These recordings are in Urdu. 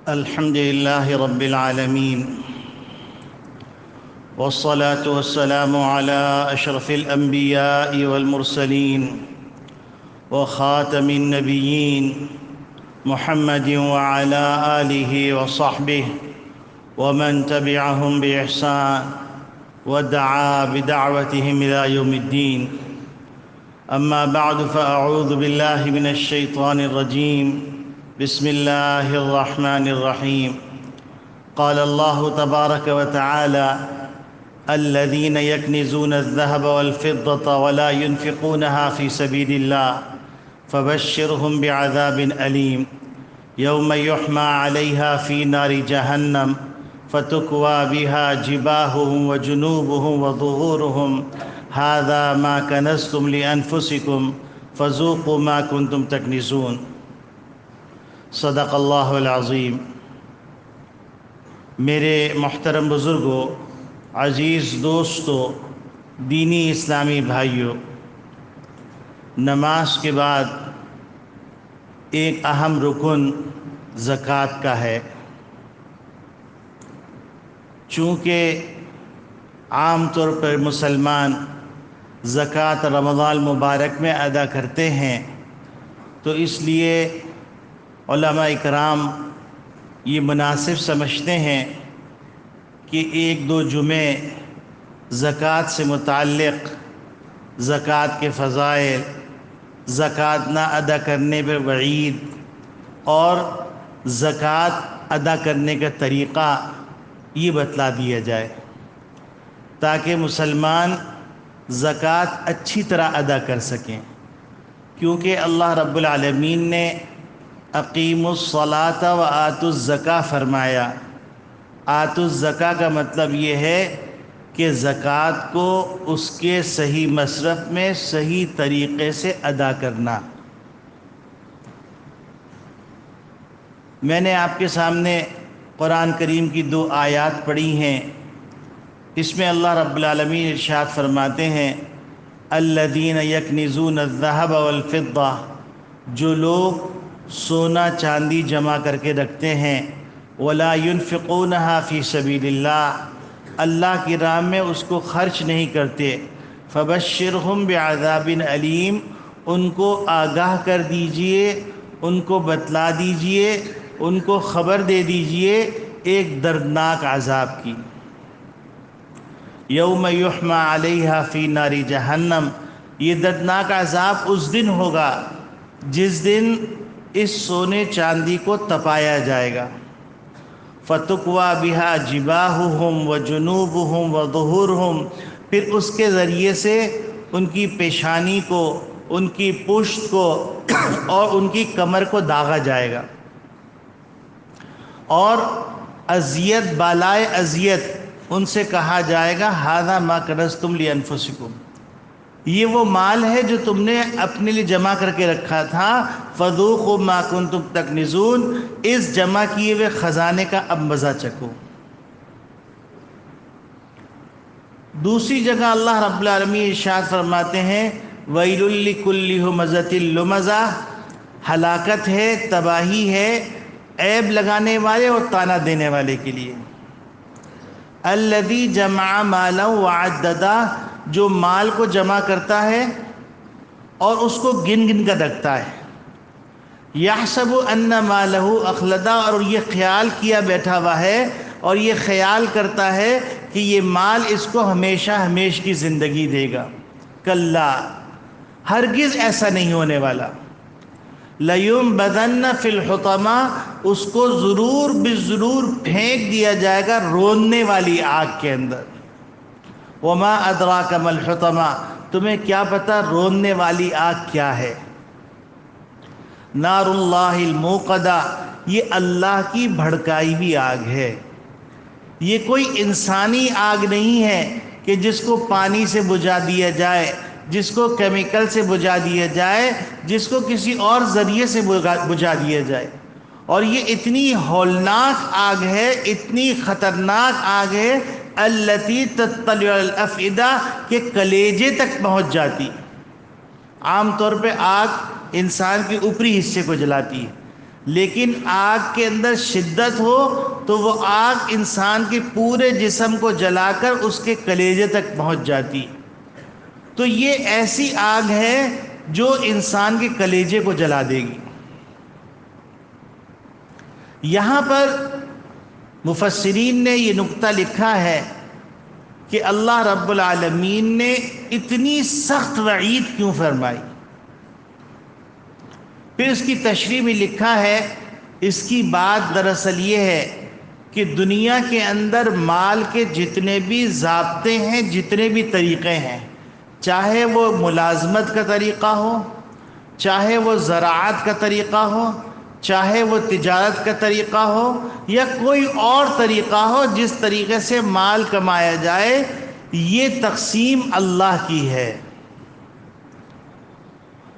الحمد لله رب العالمين، والصلاة والسلام على أشرف الأنبياء والمرسلين وخاتم النبيين محمد وعلى آله وصحبه ومن تبعهم بإحسان ودعا بدعوتهم إلى يوم الدين. أما بعد، فأعوذ بالله من الشيطان الرجيم. بسم الله الرحمن الرحيم. قال الله تبارك وتعالى: الذين يكنزون الذهب والفضة ولا ينفقونها في سبيل الله فبشرهم بعذاب أليم يوم يحمى عليها في نار جهنم فتكوى بها جباههم وجنوبهم وظهورهم هذا ما كنزتم لأنفسكم فذوقوا ما كنتم تكنزون. صدق اللہ العظیم. میرے محترم بزرگوں، عزیز دوستوں، دینی اسلامی بھائیوں، نماز کے بعد ایک اہم رکن زکوٰۃ کا ہے. چونکہ عام طور پر مسلمان زکوٰۃ رمضان مبارک میں ادا کرتے ہیں، تو اس لیے علماء اکرام یہ مناسب سمجھتے ہیں کہ ایک دو جمعے زکوٰۃ سے متعلق، زکوٰۃ کے فضائل، زکوٰۃ نہ ادا کرنے پر وعید اور زکوٰۃ ادا کرنے کا طریقہ یہ بتلا دیا جائے، تاکہ مسلمان زکوٰۃ اچھی طرح ادا کر سکیں. کیونکہ اللہ رب العالمین نے اقیموا الصلاۃ وآتوا الزکاۃ فرمایا. آتوا الزکاۃ کا مطلب یہ ہے کہ زکوٰۃ کو اس کے صحیح مصرف میں صحیح طریقے سے ادا کرنا. میں نے آپ کے سامنے قرآن کریم کی 2 آیات پڑھی ہیں. اس میں اللہ رب العالمین ارشاد فرماتے ہیں: الذین یکنزون الذہب والفضہ، جو لوگ سونا چاندی جمع کر کے رکھتے ہیں، ولا ينفقونها فی سبیل اللہ، اللہ کی راہ میں اس کو خرچ نہیں کرتے، فبشرہم بعذاب علیم، ان کو آگاہ کر دیجئے، ان کو بتلا دیجئے، ان کو خبر دے دیجئے ایک دردناک عذاب کی. یوم یحمى علیہا فی نار جہنم، یہ دردناک عذاب اس دن ہوگا جس دن اس سونے چاندی کو تپایا جائے گا. فتکویٰ بہا جباہہم وجنوبہم وظہورہم، پھر اس کے ذریعے سے ان کی پیشانی کو، ان کی پشت کو اور ان کی کمر کو داغا جائے گا، اور اذیت بالائے اذیت ان سے کہا جائے گا: ھذا ما کنزتم لانفسکم، یہ وہ مال ہے جو تم نے اپنے لیے جمع کر کے رکھا تھا. فذوقوا ما کنتم تکنزون، اس جمع کیے ہوئے خزانے کا اب مزہ چکھو. دوسری جگہ اللہ رب العالمین ارشاد فرماتے ہیں: ویل لکل ہمزۃ لمزہ، ہلاکت ہے، تباہی ہے عیب لگانے والے اور تانا دینے والے کے لیے. الذی جمع مالا وعددا، جو مال کو جمع کرتا ہے اور اس کو گن گن کر رکھتا ہے. یحسب ان مالہ اخلدا، اور یہ خیال کیا بیٹھا ہوا ہے اور یہ خیال کرتا ہے کہ یہ مال اس کو ہمیشہ ہمیش کی زندگی دے گا. کلا، ہرگز ایسا نہیں ہونے والا. لیںبذن فی الحطمہ، اس کو ضرور بالضرور پھینک دیا جائے گا روننے والی آگ کے اندر. وما ادراک ما الحطمہ، تمہیں کیا پتہ روننے والی آگ کیا ہے؟ نار اللہ الموقدہ، یہ اللہ کی بھڑکائی ہوئی آگ ہے. یہ کوئی انسانی آگ نہیں ہے کہ جس کو پانی سے بجھا دیا جائے، جس کو کیمیکل سے بجھا دیا جائے، جس کو کسی اور ذریعے سے بجھا دیا جائے. اور یہ اتنی ہولناک آگ ہے، اتنی خطرناک آگ ہے، التی تطلع الافئدہ، کہ کلیجے تک پہنچ جاتی. عام طور پہ آگ انسان کے اوپری حصے کو جلاتی ہے، لیکن آگ کے اندر شدت ہو تو وہ آگ انسان کے پورے جسم کو جلا کر اس کے کلیجے تک پہنچ جاتی. تو یہ ایسی آگ ہے جو انسان کے کلیجے کو جلا دے گی. یہاں پر مفسرین نے یہ نقطہ لکھا ہے کہ اللہ رب العالمین نے اتنی سخت وعید کیوں فرمائی. پھر اس کی تشریح میں لکھا ہے اس کی بات دراصل یہ ہے کہ دنیا کے اندر مال کے جتنے بھی ضابطے ہیں، جتنے بھی طریقے ہیں، چاہے وہ ملازمت کا طریقہ ہو، چاہے وہ زراعت کا طریقہ ہو، چاہے وہ تجارت کا طریقہ ہو، یا کوئی اور طریقہ ہو جس طریقے سے مال کمایا جائے، یہ تقسیم اللہ کی ہے.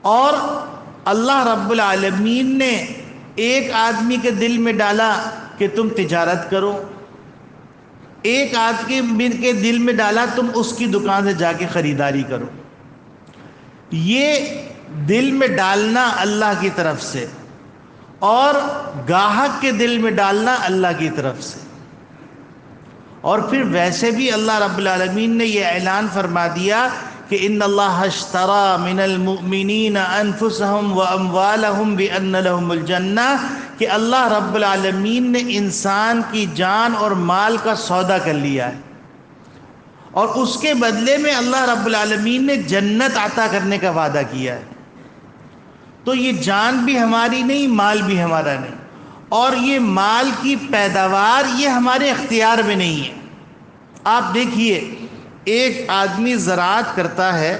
اور اللہ رب العالمین نے ایک آدمی کے دل میں ڈالا کہ تم تجارت کرو، ایک آدمی کے دل میں ڈالا تم اس کی دکان سے جا کے خریداری کرو. یہ دل میں ڈالنا اللہ کی طرف سے، اور گاہک کے دل میں ڈالنا اللہ کی طرف سے. اور پھر ویسے بھی اللہ رب العالمین نے یہ اعلان فرما دیا کہ ان اللہ اشترى من المؤمنین انفسهم واموالهم بان لهم الجنہ، کہ اللہ رب العالمین نے انسان کی جان اور مال کا سودا کر لیا ہے، اور اس کے بدلے میں اللہ رب العالمین نے جنت عطا کرنے کا وعدہ کیا ہے. تو یہ جان بھی ہماری نہیں، مال بھی ہمارا نہیں، اور یہ مال کی پیداوار یہ ہمارے اختیار میں نہیں ہے. آپ دیکھیے ایک آدمی زراعت کرتا ہے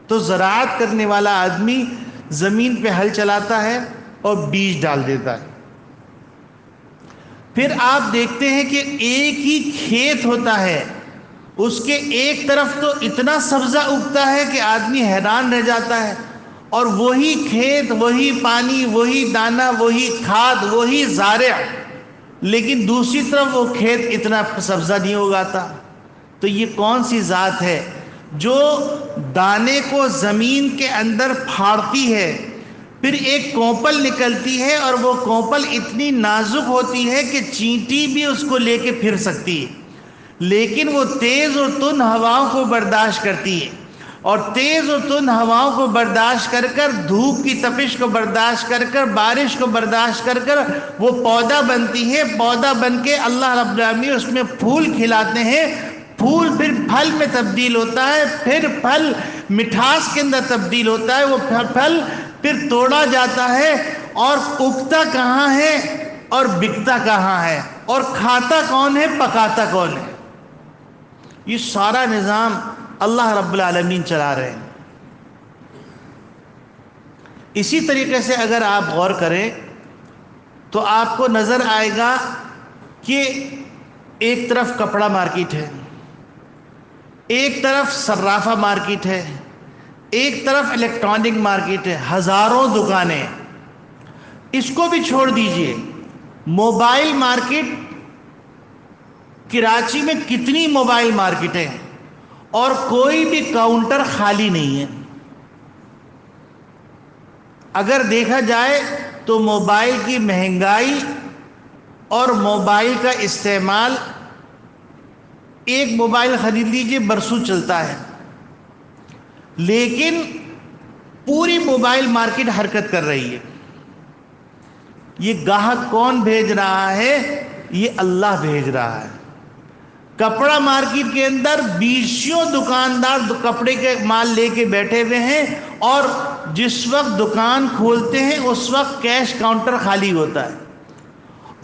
تو زراعت کرنے والا آدمی زمین پہ ہل چلاتا ہے اور بیج ڈال دیتا ہے. پھر آپ دیکھتے ہیں کہ ایک ہی کھیت ہوتا ہے، اس کے ایک طرف تو اتنا سبزہ اگتا ہے کہ آدمی حیران رہ جاتا ہے، اور وہی کھیت، وہی پانی، وہی دانہ، وہی کھاد، وہی زارع، لیکن دوسری طرف وہ کھیت اتنا سبزہ نہیں اگاتا. تو یہ کون سی ذات ہے جو دانے کو زمین کے اندر پھاڑتی ہے، پھر ایک کونپل نکلتی ہے، اور وہ کونپل اتنی نازک ہوتی ہے کہ چینٹی بھی اس کو لے کے پھر سکتی ہے، لیکن وہ تیز و تند ہواؤں کو برداشت کرتی ہے، اور تیز و تند ہواؤں کو برداشت کر کر، دھوپ کی تپش کو برداشت کر کر، بارش کو برداشت کر کر وہ پودا بنتی ہے. پودا بن کے اللہ رب العالمین اس میں پھول کھلاتے ہیں، پھول پھر پھل میں تبدیل ہوتا ہے، پھر پھل مٹھاس کے اندر تبدیل ہوتا ہے، وہ پھل پھر توڑا جاتا ہے، اور اگتا کہاں ہے اور بکتا کہاں ہے، اور کھاتا کون ہے، پکاتا کون ہے. یہ سارا نظام اللہ رب العالمین چلا رہے ہیں. اسی طریقے سے اگر آپ غور کریں تو آپ کو نظر آئے گا کہ ایک طرف کپڑا مارکیٹ ہے، ایک طرف صرافہ مارکیٹ ہے، ایک طرف الیکٹرانک مارکیٹ ہے، ہزاروں دکانیں. اس کو بھی چھوڑ دیجئے، موبائل مارکیٹ، کراچی میں کتنی موبائل مارکیٹیں ہیں، اور کوئی بھی کاؤنٹر خالی نہیں ہے. اگر دیکھا جائے تو موبائل کی مہنگائی اور موبائل کا استعمال، ایک موبائل خرید لیجئے برسوں چلتا ہے، لیکن پوری موبائل مارکیٹ حرکت کر رہی ہے. یہ گاہک کون بھیج رہا ہے؟ یہ اللہ بھیج رہا ہے. کپڑا مارکیٹ کے اندر بیسوں دکاندار کپڑے کے مال لے کے بیٹھے ہوئے ہیں، اور جس وقت دکان کھولتے ہیں اس وقت کیش کاؤنٹر خالی ہوتا ہے،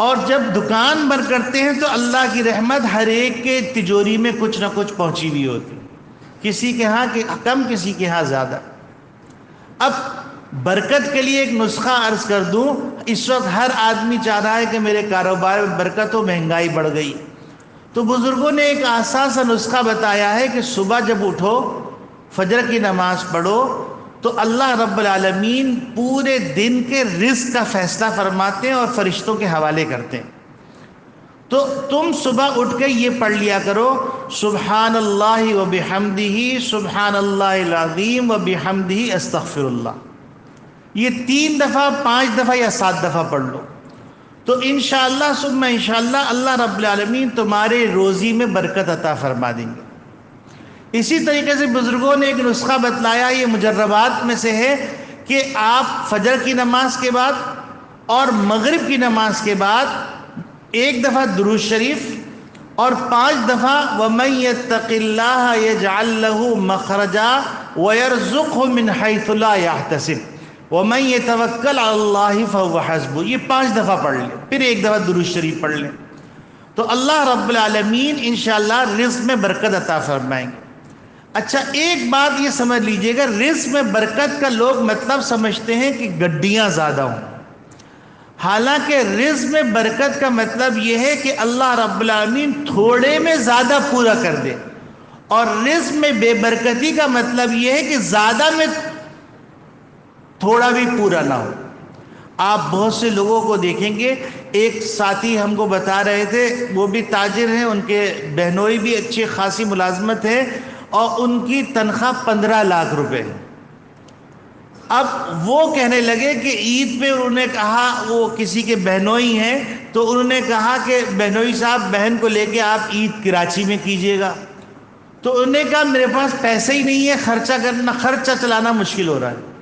اور جب دکان بند کرتے ہیں تو اللہ کی رحمت ہر ایک کے تجوری میں کچھ نہ کچھ پہنچی ہوئی ہوتی، کسی کے ہاں کم، کسی کے ہاں زیادہ. اب برکت کے لیے ایک نسخہ عرض کر دوں. اس وقت ہر آدمی چاہ رہا ہے کہ میرے کاروبار میں برکت ہو، مہنگائی بڑھ گئی. تو بزرگوں نے ایک آسان سا نسخہ بتایا ہے کہ صبح جب اٹھو، فجر کی نماز پڑھو، تو اللہ رب العالمین پورے دن کے رزق کا فیصلہ فرماتے ہیں اور فرشتوں کے حوالے کرتے ہیں. تو تم صبح اٹھ کے یہ پڑھ لیا کرو، سبحان اللہ وبحمدہ، سبحان اللہ العظیم وبحمدہ، استغفر اللہ. یہ 3 دفعہ 5 دفعہ یا 7 دفعہ پڑھ لو تو انشاءاللہ ثم انشاءاللہ اللہ رب العالمین تمہارے روزی میں برکت عطا فرما دیں گے۔ اسی طریقے سے بزرگوں نے ایک نسخہ بتلایا، یہ مجربات میں سے ہے، کہ آپ فجر کی نماز کے بعد اور مغرب کی نماز کے بعد 1 دفعہ درود شریف اور 5 دفعہ وَمَن يَتَّقِ اللَّهَ يَجْعَل لَّهُ مَخْرَجًا وَيَرْزُقْهُ مِنْ حَيْثُ لَا يَحْتَسِبُ وَمَن يَتَوَكَّلْ عَلَى اللَّهِ فَهُوَ حَسْبُهُ۔ یہ 5 دفعہ پڑھ لیں، پھر 1 دفعہ درود شریف پڑھ لیں تو اللہ رب العالمین انشاءاللہ رزق میں برکت عطا فرمائیں گے۔ اچھا ایک بات یہ سمجھ لیجئے گا، رزق میں برکت کا لوگ مطلب سمجھتے ہیں کہ گڈیاں زیادہ ہوں، حالانکہ رزق میں برکت کا مطلب یہ ہے کہ اللہ رب العالمین تھوڑے میں زیادہ پورا کر دے، اور رزق میں بے برکتی کا مطلب یہ ہے کہ زیادہ میں تھوڑا بھی پورا نہ ہو۔ آپ بہت سے لوگوں کو دیکھیں گے، ایک ساتھی ہم کو بتا رہے تھے، وہ بھی تاجر ہیں، ان کے بہنوئی بھی اچھی خاصی ملازمت ہے اور ان کی تنخواہ 15 لاکھ روپے ہے۔ اب وہ کہنے لگے کہ عید پہ انہوں نے کہا، وہ کسی کے بہنوئی ہیں تو انہوں نے کہا کہ بہنوئی صاحب بہن کو لے کے آپ عید کراچی میں کیجئے گا، تو انہوں نے کہا میرے پاس پیسے ہی نہیں ہے، خرچہ چلانا مشکل ہو رہا ہے،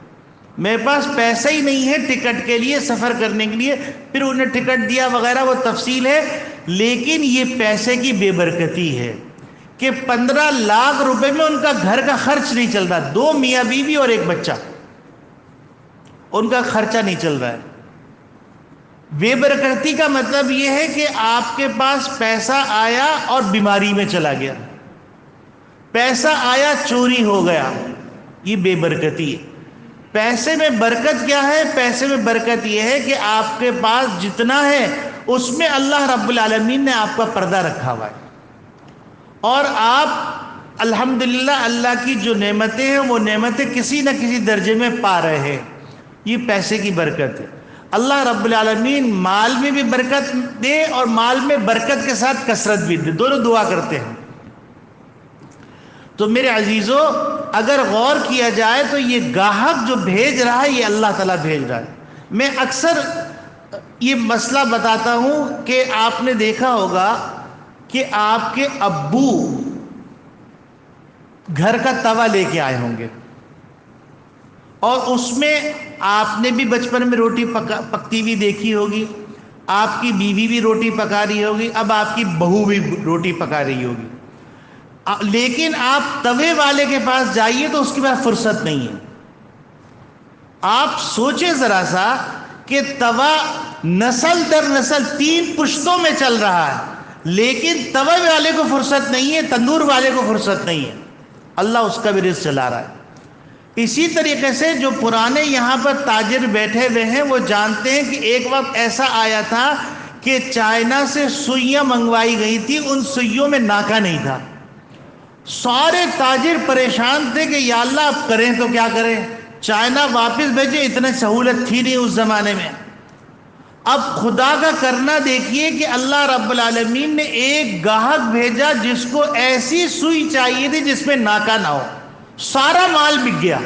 میرے پاس پیسہ ہی نہیں ہے ٹکٹ کے لیے، سفر کرنے کے لیے۔ پھر انہیں ٹکٹ دیا وغیرہ، وہ تفصیل ہے، لیکن یہ پیسے کی بے برکتی ہے کہ 15 لاکھ روپے میں ان کا گھر کا خرچ نہیں چل رہا، 2 میاں بیوی اور 1 بچہ، ان کا خرچہ نہیں چل رہا ہے۔ بے برکتی کا مطلب یہ ہے کہ آپ کے پاس پیسہ آیا اور بیماری میں چلا گیا، پیسہ آیا چوری ہو گیا، یہ بے برکتی ہے۔ پیسے میں برکت کیا ہے؟ پیسے میں برکت یہ ہے کہ آپ کے پاس جتنا ہے اس میں اللہ رب العالمین نے آپ کا پردہ رکھا ہوا ہے، اور آپ الحمدللہ اللہ کی جو نعمتیں ہیں وہ نعمتیں کسی نہ کسی درجے میں پا رہے ہیں، یہ پیسے کی برکت ہے۔ اللہ رب العالمین مال میں بھی برکت دے اور مال میں برکت کے ساتھ کثرت بھی دے، دونوں دعا کرتے ہیں۔ تو میرے عزیزو، اگر غور کیا جائے تو یہ گاہک جو بھیج رہا ہے یہ اللہ تعالیٰ بھیج رہا ہے۔ میں اکثر یہ مسئلہ بتاتا ہوں کہ آپ نے دیکھا ہوگا کہ آپ کے ابو گھر کا توا لے کے آئے ہوں گے، اور اس میں آپ نے بھی بچپن میں روٹی پکتی ہوئی دیکھی ہوگی، آپ کی بیوی بھی روٹی پکا رہی ہوگی، اب آپ کی بہو بھی روٹی پکا رہی ہوگی، لیکن آپ توے والے کے پاس جائیے تو اس کے پاس فرصت نہیں ہے۔ آپ سوچیں ذرا سا کہ توا نسل در نسل 3 پشتوں میں چل رہا ہے، لیکن توے والے کو فرصت نہیں ہے، تندور والے کو فرصت نہیں ہے، اللہ اس کا بھی رزق چلا رہا ہے۔ اسی طریقے سے جو پرانے یہاں پر تاجر بیٹھے ہوئے ہیں وہ جانتے ہیں کہ ایک وقت ایسا آیا تھا کہ چائنا سے سوئیاں منگوائی گئی تھی، ان سوئیوں میں ناکا نہیں تھا، سارے تاجر پریشان تھے کہ یا اللہ اب کریں تو کیا کریں، چائنا واپس بھیجے، اتنا سہولت تھی نہیں اس زمانے میں۔ اب خدا کا کرنا دیکھیے کہ اللہ رب العالمین نے ایک گاہک بھیجا جس کو ایسی سوئی چاہیے تھی جس میں ناکا نہ ہو، سارا مال بک گیا،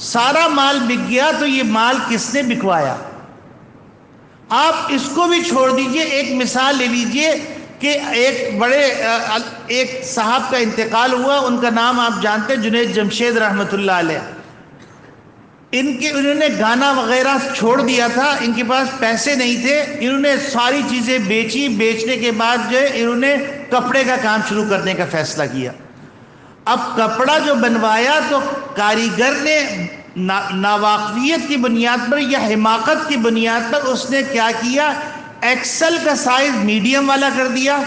سارا مال بک گیا۔ تو یہ مال کس نے بکوایا؟ آپ اس کو بھی چھوڑ دیجئے، ایک مثال لے لیجئے کہ ایک صاحب کا انتقال ہوا، ان کا نام آپ جانتے ہیں، جنید جمشید رحمۃ اللہ علیہ۔ انہوں نے گانا وغیرہ چھوڑ دیا تھا، ان کے پاس پیسے نہیں تھے، انہوں نے ساری چیزیں بیچی، بیچنے کے بعد جو ہے انہوں نے کپڑے کا کام شروع کرنے کا فیصلہ کیا۔ اب کپڑا جو بنوایا تو کاریگر نے ناواقفیت کی بنیاد پر یا حماقت کی بنیاد پر اس نے کیا کیا، ایکسل کا سائز میڈیم والا کر دیا،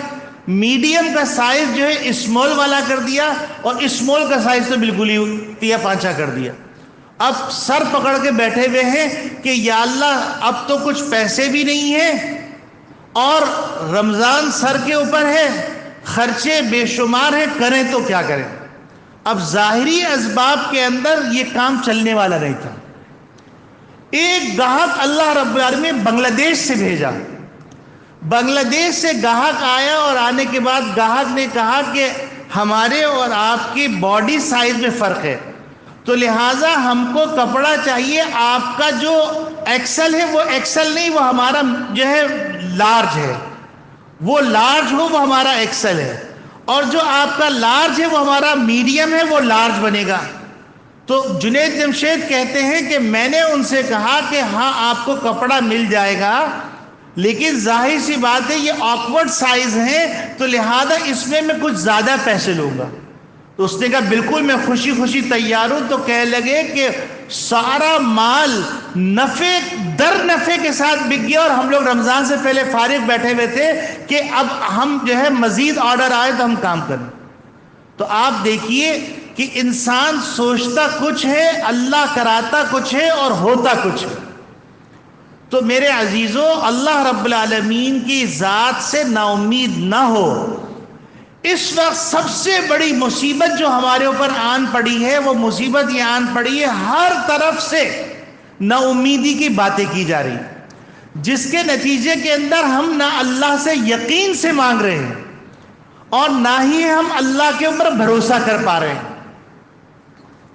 میڈیم کا سائز جو ہے اسمال والا کر دیا، اور اسمال کا سائز تو بالکل ہی تیا پانچا کر دیا۔ اب سر پکڑ کے بیٹھے ہوئے ہیں کہ یا اللہ اب تو کچھ پیسے بھی نہیں ہیں، اور رمضان سر کے اوپر ہے، خرچے بے شمار ہیں، کریں تو کیا کریں۔ اب ظاہری اسباب کے اندر یہ کام چلنے والا نہیں تھا۔ ایک گاہک اللہ رب العالمین بنگلہ دیش سے بھیجا، بنگلہ دیش سے گاہک آیا، اور آنے کے بعد گاہک نے کہا کہ ہمارے اور آپ کی باڈی سائز میں فرق ہے، تو لہٰذا ہم کو کپڑا چاہیے آپ کا جو ایکسل ہے وہ ایکسل نہیں، وہ ہمارا جو ہے لارج ہے، وہ لارج ہو وہ ہمارا ایکسل ہے، اور جو آپ کا لارج ہے وہ ہمارا میڈیم ہے، وہ لارج بنے گا۔ تو جنید جمشید کہتے ہیں کہ میں نے ان سے کہا کہ ہاں آپ کو کپڑا مل جائے گا، لیکن ظاہر سی بات ہے یہ آکورڈ سائز ہے، تو لہذا اس میں کچھ زیادہ پیسے لوں گا۔ تو اس نے کہا بالکل میں خوشی خوشی تیار ہوں۔ تو کہنے لگے کہ سارا مال نفع در نفع کے ساتھ بک گیا، اور ہم لوگ رمضان سے پہلے فارغ بیٹھے ہوئے تھے کہ اب ہم جو ہے مزید آرڈر آئے تو ہم کام کریں۔ تو آپ دیکھیے کہ انسان سوچتا کچھ ہے، اللہ کراتا کچھ ہے اور ہوتا کچھ ہے۔ تو میرے عزیزوں، اللہ رب العالمین کی ذات سے نا امید نہ ہو۔ اس وقت سب سے بڑی مصیبت جو ہمارے اوپر آن پڑی ہے، وہ مصیبت یہ آن پڑی ہے ہر طرف سے نا امیدی کی باتیں کی جا رہی، جس کے نتیجے کے اندر ہم نہ اللہ سے یقین سے مانگ رہے ہیں اور نہ ہی ہم اللہ کے اوپر بھروسہ کر پا رہے ہیں۔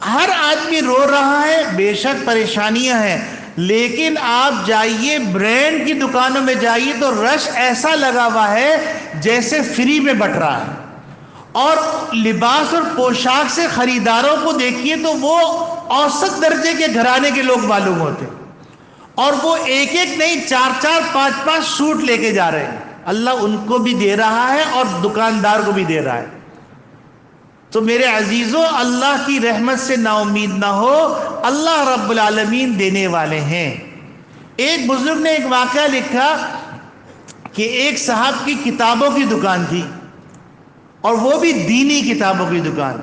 ہر آدمی رو رہا ہے، بے شک پریشانیاں ہیں، لیکن آپ جائیے برینڈ کی دکانوں میں جائیے تو رش ایسا لگا ہوا ہے جیسے فری میں بٹ رہا ہے، اور لباس اور پوشاک سے خریداروں کو دیکھیے تو وہ اوسط درجے کے گھرانے کے لوگ معلوم ہوتے، اور وہ ایک ایک نہیں 4 5 5 سوٹ لے کے جا رہے ہیں۔ اللہ ان کو بھی دے رہا ہے اور دکاندار کو بھی دے رہا ہے۔ تو میرے عزیزوں، اللہ کی رحمت سے نا امید نہ ہو، اللہ رب العالمین دینے والے ہیں۔ ایک بزرگ نے ایک واقعہ لکھا کہ ایک صاحب کی کتابوں کی دکان تھی، اور وہ بھی دینی کتابوں کی دکان،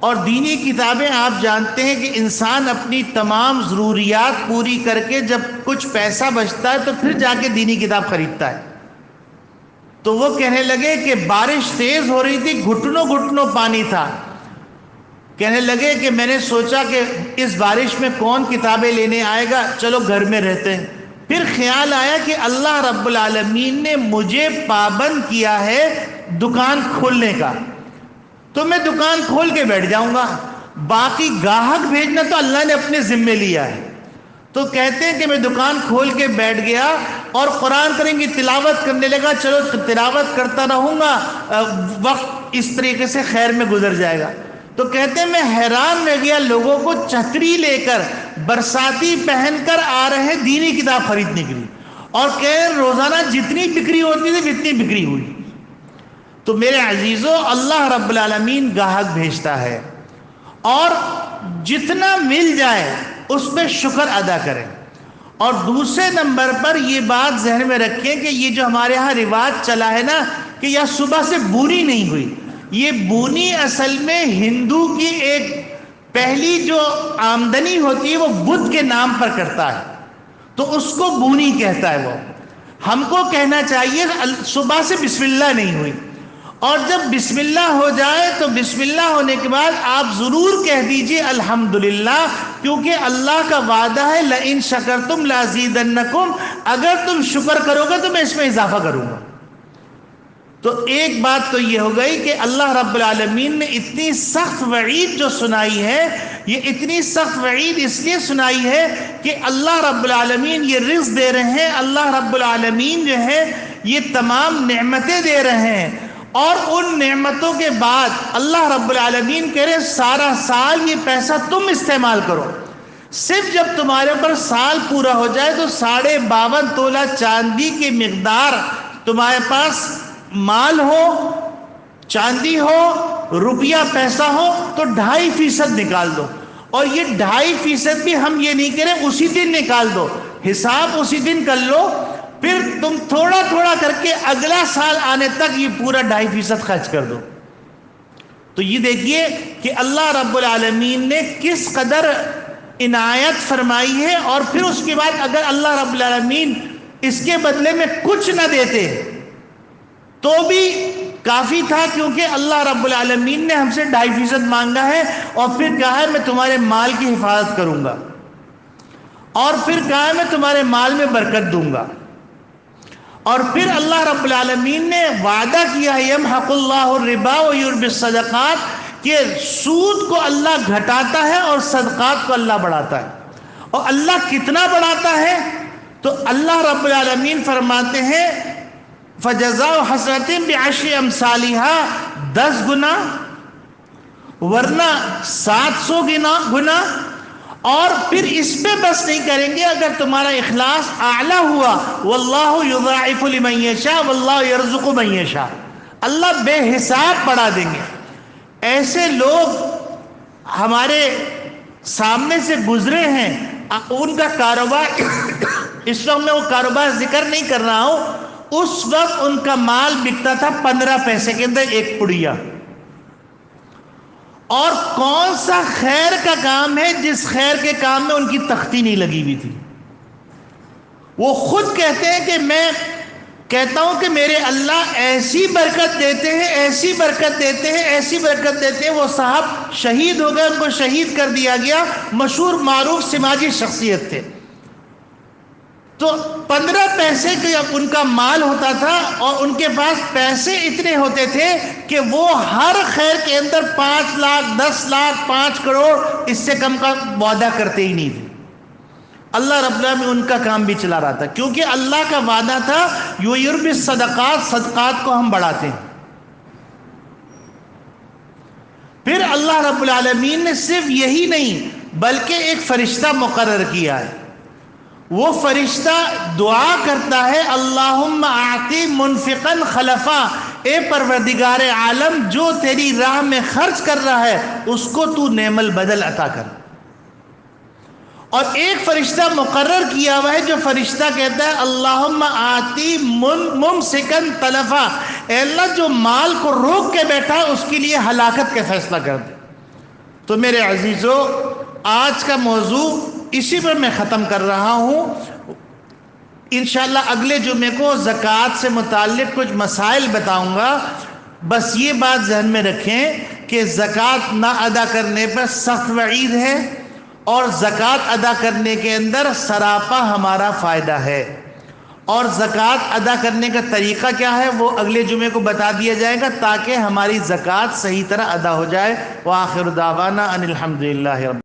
اور دینی کتابیں آپ جانتے ہیں کہ انسان اپنی تمام ضروریات پوری کر کے جب کچھ پیسہ بچتا ہے تو پھر جا کے دینی کتاب خریدتا ہے۔ تو وہ کہنے لگے کہ بارش تیز ہو رہی تھی، گھٹنوں گھٹنوں پانی تھا، کہنے لگے کہ میں نے سوچا کہ اس بارش میں کون کتابیں لینے آئے گا، چلو گھر میں رہتے ہیں۔ پھر خیال آیا کہ اللہ رب العالمین نے مجھے پابند کیا ہے دکان کھولنے کا، تو میں دکان کھول کے بیٹھ جاؤں گا، باقی گاہک بھیجنا تو اللہ نے اپنے ذمے لیا ہے۔ تو کہتے ہیں کہ میں دکان کھول کے بیٹھ گیا اور قرآن کریم کی تلاوت کرنے لگا، چلو تلاوت کرتا رہوں گا، وقت اس طریقے سے خیر میں گزر جائے گا۔ تو کہتے ہیں میں حیران رہ گیا، لوگوں کو چھتری لے کر برساتی پہن کر آ رہے ہیں دینی کتاب خریدنے کے لیے، اور کہ روزانہ جتنی بکری ہوتی تھی اتنی بکری ہوئی۔ تو میرے عزیزوں، اللہ رب العالمین گاہک بھیجتا ہے، اور جتنا مل جائے اس پہ شکر ادا کریں۔ اور دوسرے نمبر پر یہ بات ذہن میں رکھیں کہ یہ جو ہمارے ہاں رواج چلا ہے نا کہ یا صبح سے بونی نہیں ہوئی، یہ بونی اصل میں ہندو کی ایک پہلی جو آمدنی ہوتی ہے وہ بدھ کے نام پر کرتا ہے، تو اس کو بونی کہتا ہے۔ وہ ہم کو کہنا چاہیے صبح سے بسم اللہ نہیں ہوئی، اور جب بسم اللہ ہو جائے تو بسم اللہ ہونے کے بعد آپ ضرور کہہ دیجئے الحمدللہ، کیونکہ اللہ کا وعدہ ہے لئن شکرتم لازیدنکم، اگر تم شکر کرو گے تو میں اس میں اضافہ کروں گا۔ تو ایک بات تو یہ ہو گئی کہ اللہ رب العالمین نے اتنی سخت وعید جو سنائی ہے، یہ اتنی سخت وعید اس لیے سنائی ہے کہ اللہ رب العالمین یہ رزق دے رہے ہیں، اللہ رب العالمین جو ہے یہ تمام نعمتیں دے رہے ہیں، اور ان نعمتوں کے بعد اللہ رب العالمین کہہ رہے ہیں سارا سال یہ پیسہ تم استعمال کرو، صرف جب تمہارے اوپر سال پورا ہو جائے تو 52.5 تولہ چاندی کی مقدار تمہارے پاس مال ہو، چاندی ہو، روپیہ پیسہ ہو تو 2.5% نکال دو، اور یہ 2.5% بھی ہم یہ نہیں کہہ رہے اسی دن نکال دو، حساب اسی دن کر لو، پھر تم تھوڑا تھوڑا کر کے اگلا سال آنے تک یہ پورا 2.5% خرچ کر دو۔ تو یہ دیکھیے کہ اللہ رب العالمین نے کس قدر عنایت فرمائی ہے، اور پھر اس کے بعد اگر اللہ رب العالمین اس کے بدلے میں کچھ نہ دیتے تو بھی کافی تھا، کیونکہ اللہ رب العالمین نے ہم سے 2.5% مانگا ہے، اور پھر کہا ہے میں تمہارے مال کی حفاظت کروں گا، اور پھر کہا ہے میں تمہارے مال میں برکت دوں گا، اور پھر اللہ رب العالمین نے وعدہ کیا ہے یمحق اللہ الربا ویربی الصدقات، کہ سود کو اللہ گھٹاتا ہے اور صدقات کو اللہ بڑھاتا ہے. اور اللہ کتنا بڑھاتا ہے؟ تو اللہ رب العالمین فرماتے ہیں فَجَزَاءُ حَسَنَةٍ بِعَشْرِ أَمْثَالِهَا، 10 گنا ورنہ 700 گنا. اور پھر اس پہ بس نہیں کریں گے، اگر تمہارا اخلاص اعلیٰ ہوا واللہ یضاعف لمن یشاء واللہ یرزق من یشاء، اللہ بے حساب بڑھا دیں گے. ایسے لوگ ہمارے سامنے سے گزرے ہیں، ان کا کاروبار اس وقت میں وہ کاروبار ذکر نہیں کر رہا ہوں، اس وقت ان کا مال بکتا تھا 15 پیسے کے اندر ایک پڑیا. اور کون سا خیر کا کام ہے جس خیر کے کام میں ان کی تختی نہیں لگی ہوئی تھی؟ وہ خود کہتے ہیں کہ میں کہتا ہوں کہ میرے اللہ ایسی برکت دیتے ہیں، ایسی برکت دیتے ہیں، ایسی برکت دیتے ہیں. وہ صاحب شہید ہو گئے، ان کو شہید کر دیا گیا، مشہور معروف سماجی شخصیت تھے. تو 15 پیسے کا ان کا مال ہوتا تھا، اور ان کے پاس پیسے اتنے ہوتے تھے کہ وہ ہر خیر کے اندر 5 لاکھ 10 لاکھ 5 کروڑ اس سے کم کا وعدہ کرتے ہی نہیں تھے. اللہ رب العالمین ان کا کام بھی چلا رہا تھا، کیونکہ اللہ کا وعدہ تھا یربی الصدقات، صدقات کو ہم بڑھاتے ہیں. پھر اللہ رب العالمین نے صرف یہی نہیں بلکہ ایک فرشتہ مقرر کیا ہے. وہ فرشتہ دعا کرتا ہے اللہم اعطی منفقا خلفا، اے پروردگار عالم جو تیری راہ میں خرچ کر رہا ہے اس کو تو نعم البدل عطا کر. اور ایک فرشتہ مقرر کیا ہوا ہے جو فرشتہ کہتا ہے اللہم آتی ممسکن تلفا، اے اللہ جو مال کو روک کے بیٹھا ہے اس کے لیے ہلاکت کا فیصلہ کر دے. تو میرے عزیزو، آج کا موضوع اسی پر میں ختم کر رہا ہوں. انشاءاللہ اگلے جمعے کو زکوٰۃ سے متعلق کچھ مسائل بتاؤں گا. بس یہ بات ذہن میں رکھیں کہ زکوٰۃ نہ ادا کرنے پر سخت وعید ہے، اور زکوٰۃ ادا کرنے کے اندر سراپا ہمارا فائدہ ہے. اور زکوٰۃ ادا کرنے کا طریقہ کیا ہے وہ اگلے جمعے کو بتا دیا جائے گا، تاکہ ہماری زکوٰۃ صحیح طرح ادا ہو جائے. وآخر دعوانا ان الحمدللہ رب